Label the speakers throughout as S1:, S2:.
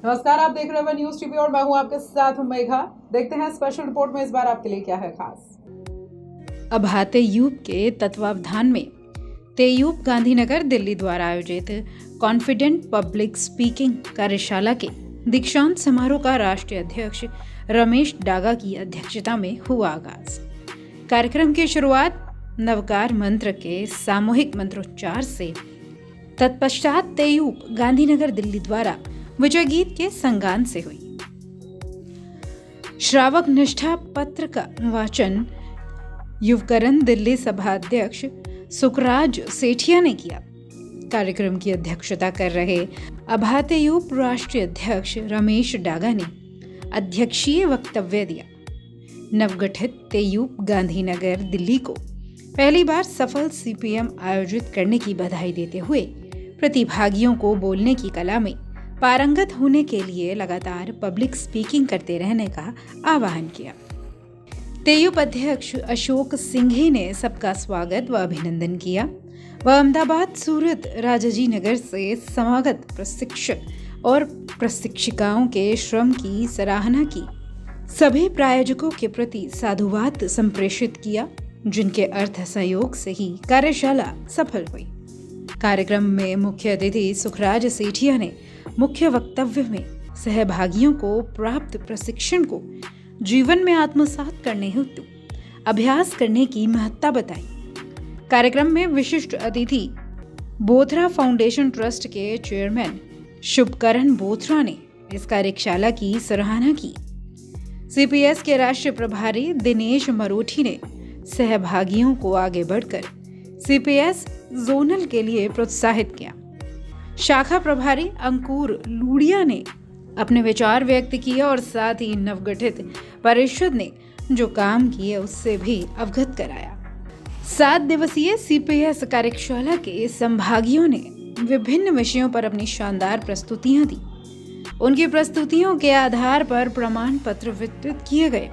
S1: नमस्कार, आप देख रहे हैं न्यूज टीवी और मैं हूं आपके साथ मेघा। देखते हैं स्पेशल रिपोर्ट में इस बार आपके लिए क्या है खास।
S2: अभाते यूप के तत्वावधान में तेयूप गांधीनगर दिल्ली द्वारा आयोजित कॉन्फिडेंट पब्लिक स्पीकिंग कार्यशाला के दीक्षांत समारोह का राष्ट्रीय अध्यक्ष रमेश डागा की अध्यक्षता में हुआ आगाज। कार्यक्रम की शुरुआत नवकार मंत्र के सामूहिक मंत्रोच्चार से, तत्पश्चात तेयूप गांधीनगर दिल्ली द्वारा विजय गीत के संगान से हुई। श्रावक निष्ठा पत्र का वाचन युवकरण दिल्ली सभा अध्यक्ष सुखराज सेठिया ने किया। कार्यक्रम की अध्यक्षता कर रहे अभाते यूप राष्ट्रीय अध्यक्ष रमेश डागा ने अध्यक्षीय वक्तव्य दिया। नवगठित तेयूप गांधीनगर दिल्ली को पहली बार सफल सीपीएम आयोजित करने की बधाई देते हुए प्रतिभागियों को बोलने की कला में पारंगत होने के लिए लगातार पब्लिक स्पीकिंग करते रहने का आह्वान किया। तेयूप अध्यक्ष अशोक सिंघी ने सबका स्वागत व अभिनंदन किया। वह अहमदाबाद, सूरत, राजाजी नगर से समागत प्रशिक्षक और प्रशिक्षिकाओं के श्रम की सराहना की। सभी प्रायोजकों के प्रति साधुवाद संप्रेषित किया, जिनके अर्थ सहयोग से ही कार्यशाला सफल हुई। कार्यक्रम में मुख्य अतिथि सुखराज सेठिया ने मुख्य वक्तव्य में सहभागियों को प्राप्त प्रशिक्षण को जीवन में आत्मसात करने हेतु अभ्यास करने की महत्ता बताई। कार्यक्रम में विशिष्ट अतिथि बोथरा फाउंडेशन ट्रस्ट के चेयरमैन शुभकरण बोथरा ने इस कार्यशाला की सराहना की। सीपीएस के राष्ट्रीय प्रभारी दिनेश मरोठी ने सहभागियों को आगे बढ़कर सीपीएस जोनल के लिए प्रोत्साहित किया। शाखा प्रभारी अंकुर लूड़िया ने अपने विचार व्यक्त किए और साथ ही नवगठित परिषद ने जो काम किए उससे भी अवगत कराया। 7 दिवसीय सीपीएस कार्यशाला के संभागियों ने विभिन्न विषयों पर अपनी शानदार प्रस्तुतियां दी। उनकी प्रस्तुतियों के आधार पर प्रमाण पत्र वितरित किए गए।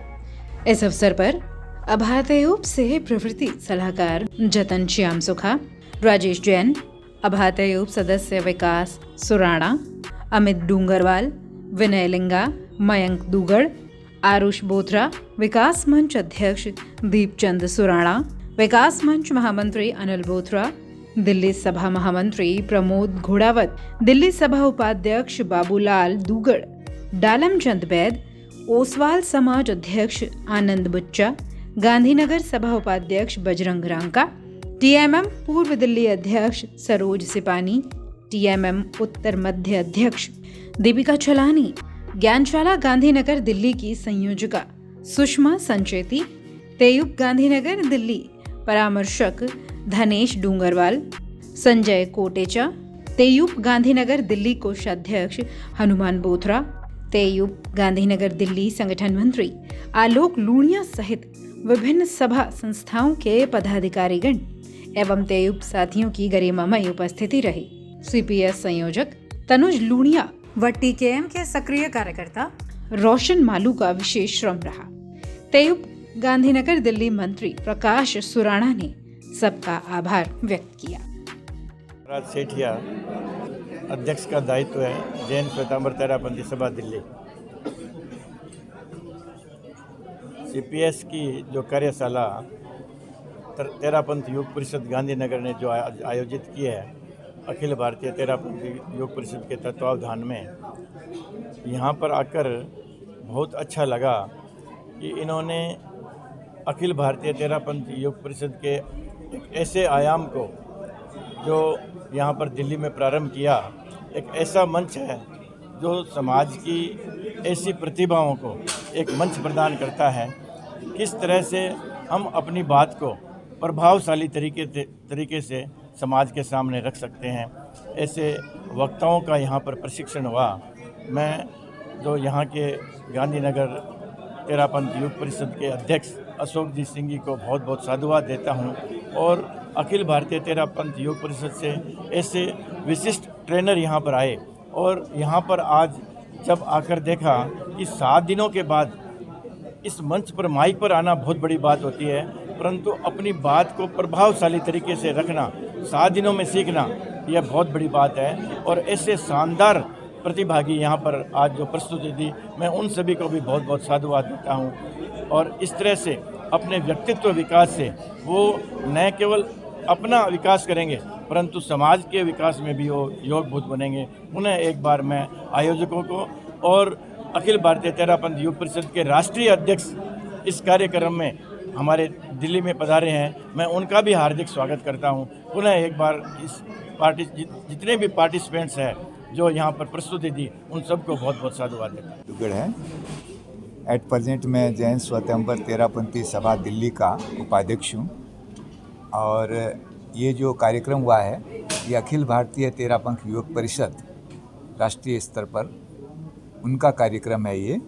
S2: इस अवसर पर अभाते यूप से प्रवृत्ति सलाहकार जतन श्याम सुखा, राजेश जैन, अभाते यूप सदस्य विकास सुराणा, अमित डूंगरवाल, विनय लिंगा, मयंक दुगड़, आरुष बोथरा, विकास मंच अध्यक्ष दीपचंद सुराणा, विकास मंच महामंत्री अनिल बोथरा, दिल्ली सभा महामंत्री प्रमोद घोड़ावत, दिल्ली सभा उपाध्यक्ष बाबूलाल दुगड़, डालम चंद बैद, ओसवाल समाज अध्यक्ष आनंद बुच्चा, गांधीनगर सभा उपाध्यक्ष बजरंग रांका, टीएमएम पूर्व दिल्ली अध्यक्ष सरोज सिपानी, टीएमएम उत्तर मध्य अध्यक्ष दीपिका चलानी, ज्ञानशाला गांधीनगर दिल्ली की संयोजका सुषमा संचेती, तेयूप गांधीनगर दिल्ली परामर्शक धनेश डूंगरवाल, संजय कोटेचा, तेयूप गांधीनगर दिल्ली कोषाध्यक्ष हनुमान बोथरा, तेयूप गांधीनगर दिल्ली संगठन मंत्री आलोक लूणिया सहित विभिन्न सभा संस्थाओं के पदाधिकारीगण एवं तेयूप साथियों की गरिमामय उपस्थिति रही। सीपीएस संयोजक तनुज लूणिया व टीकेएम के सक्रिय कार्यकर्ता रोशन मालू का विशेष श्रम रहा। तेयूप गांधीनगर दिल्ली मंत्री प्रकाश सुराणा ने सबका आभार व्यक्त किया।
S3: राज सेठिया अध्यक्ष का दायित्व है जैन श्वेतांबर तेरापंथी सभा दिल्ली। सीपीएस की जो कार्यशाला तेरापंथ योग परिषद गांधीनगर ने जो आयोजित की है, अखिल भारतीय तेरापंथी योग परिषद के तत्वावधान में, यहाँ पर आकर बहुत अच्छा लगा कि इन्होंने अखिल भारतीय तेरापंथी योग परिषद के एक ऐसे आयाम को जो यहाँ पर दिल्ली में प्रारंभ किया, एक ऐसा मंच है जो समाज की ऐसी प्रतिभाओं को एक मंच प्रदान करता है। किस तरह से हम अपनी बात को प्रभावशाली तरीके से समाज के सामने रख सकते हैं, ऐसे वक्ताओं का यहाँ पर प्रशिक्षण हुआ। मैं जो यहाँ के गांधीनगर तेरापंथ योग परिषद के अध्यक्ष अशोक जी सिंघी को बहुत बहुत साधुवाद देता हूँ और अखिल भारतीय तेरापंथ योग परिषद से ऐसे विशिष्ट ट्रेनर यहाँ पर आए और यहाँ पर आज जब आकर देखा कि 7 दिनों के बाद इस मंच पर माइक पर आना बहुत बड़ी बात होती है, परंतु अपनी बात को प्रभावशाली तरीके से रखना, 7 दिनों में सीखना, यह बहुत बड़ी बात है। और ऐसे शानदार प्रतिभागी यहाँ पर आज जो प्रस्तुति दी, मैं उन सभी को भी बहुत बहुत साधुवाद देता हूँ। और इस तरह से अपने व्यक्तित्व विकास से वो न केवल अपना विकास करेंगे परंतु समाज के विकास में भी वो योगभूत बनेंगे। उन्हें एक बार मैं आयोजकों को और अखिल भारतीय तेरापंथ युग परिषद के राष्ट्रीय अध्यक्ष इस कार्यक्रम में हमारे दिल्ली में पधारे हैं, मैं उनका भी हार्दिक स्वागत करता हूं। पुनः एक बार इस पार्टी जितने भी पार्टिसिपेंट्स हैं जो यहाँ पर प्रस्तुति दी, उन सबको बहुत बहुत साधुवाद देता हूं।
S4: है एट प्रेजेंट मैं जैन स्वयंवर तेरापंथी सभा दिल्ली का उपाध्यक्ष हूँ और ये जो कार्यक्रम हुआ है ये अखिल भारतीय तेरापंथ युग परिषद राष्ट्रीय स्तर पर उनका कार्यक्रम है। ये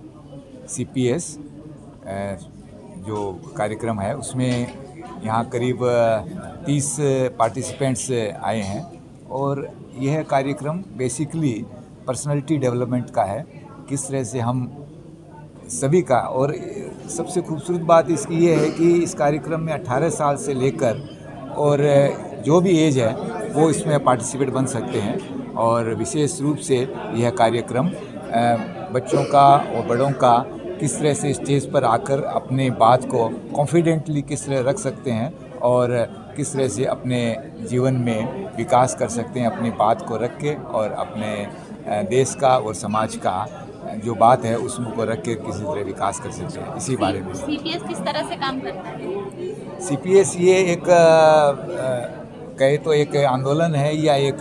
S4: CPS जो कार्यक्रम है उसमें यहाँ करीब 30 पार्टिसिपेंट्स आए हैं और यह कार्यक्रम बेसिकली पर्सनालिटी डेवलपमेंट का है, किस तरह से हम सभी का। और सबसे खूबसूरत बात इसकी ये है कि इस कार्यक्रम में 18 साल से लेकर और जो भी एज है वो इसमें पार्टिसिपेट बन सकते हैं। और विशेष रूप से यह कार्यक्रम बच्चों का और बड़ों का किस तरह से स्टेज पर आकर अपने बात को कॉन्फिडेंटली किस तरह रख सकते हैं और किस तरह से अपने जीवन में विकास कर सकते हैं, अपनी बात को रख के और अपने देश का और समाज का जो बात है उसको रख के किसी तरह विकास कर सकते हैं, इसी बारे में।
S5: CPS किस तरह से काम करता है?
S4: CPS ये एक कहे तो एक आंदोलन है या एक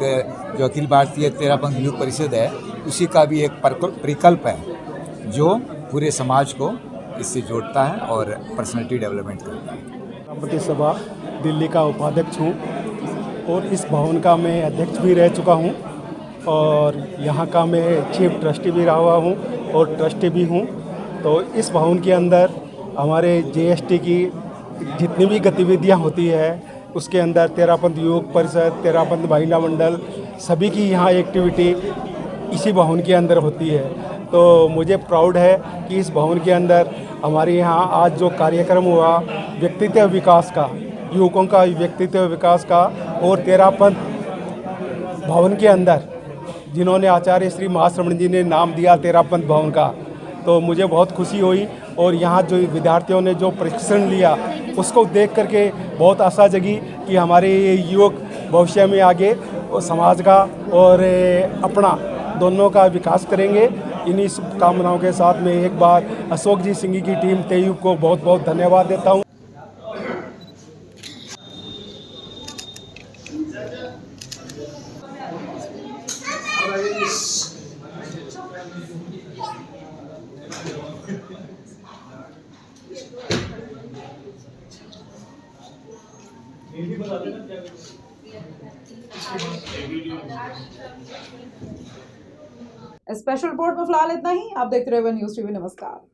S4: जो अखिल भारतीय तेरापंथ युग परिषद है उसी का भी एक प्रकल्प है जो पूरे समाज को इससे जोड़ता है और पर्सनालिटी डेवलपमेंट करता है।
S6: तेरापंथी सभा दिल्ली का उपाध्यक्ष हूँ और इस भवन का मैं अध्यक्ष भी रह चुका हूँ और यहाँ का मैं चीफ ट्रस्टी भी रहा हुआ हूँ और ट्रस्टी भी हूँ। तो इस भवन के अंदर हमारे JST की जितनी भी गतिविधियाँ होती है उसके अंदर तेरापंथ युग परिषद, तेरापंथ महिला मंडल सभी की यहाँ एक्टिविटी इसी भवन के अंदर होती है। तो मुझे प्राउड है कि इस भवन के अंदर हमारे यहाँ आज जो कार्यक्रम हुआ व्यक्तित्व विकास का, युवकों का व्यक्तित्व विकास का, और तेरापंथ भवन के अंदर जिन्होंने आचार्य श्री महाश्रमण जी ने नाम दिया तेरापंथ भवन का, तो मुझे बहुत खुशी हुई। और यहाँ जो विद्यार्थियों ने जो प्रशिक्षण लिया उसको देख करके बहुत आशा जगी कि हमारे ये युवक भविष्य में आगे समाज का और अपना दोनों का विकास करेंगे। इन्हीं शुभकामनाओं के साथ में एक बार अशोक जी सिंह की टीम तेयुब को बहुत बहुत धन्यवाद देता हूँ।
S1: स्पेशल रिपोर्ट में फिलहाल इतना ही। आप देखते रहे न्यूज़ टीवी। नमस्कार।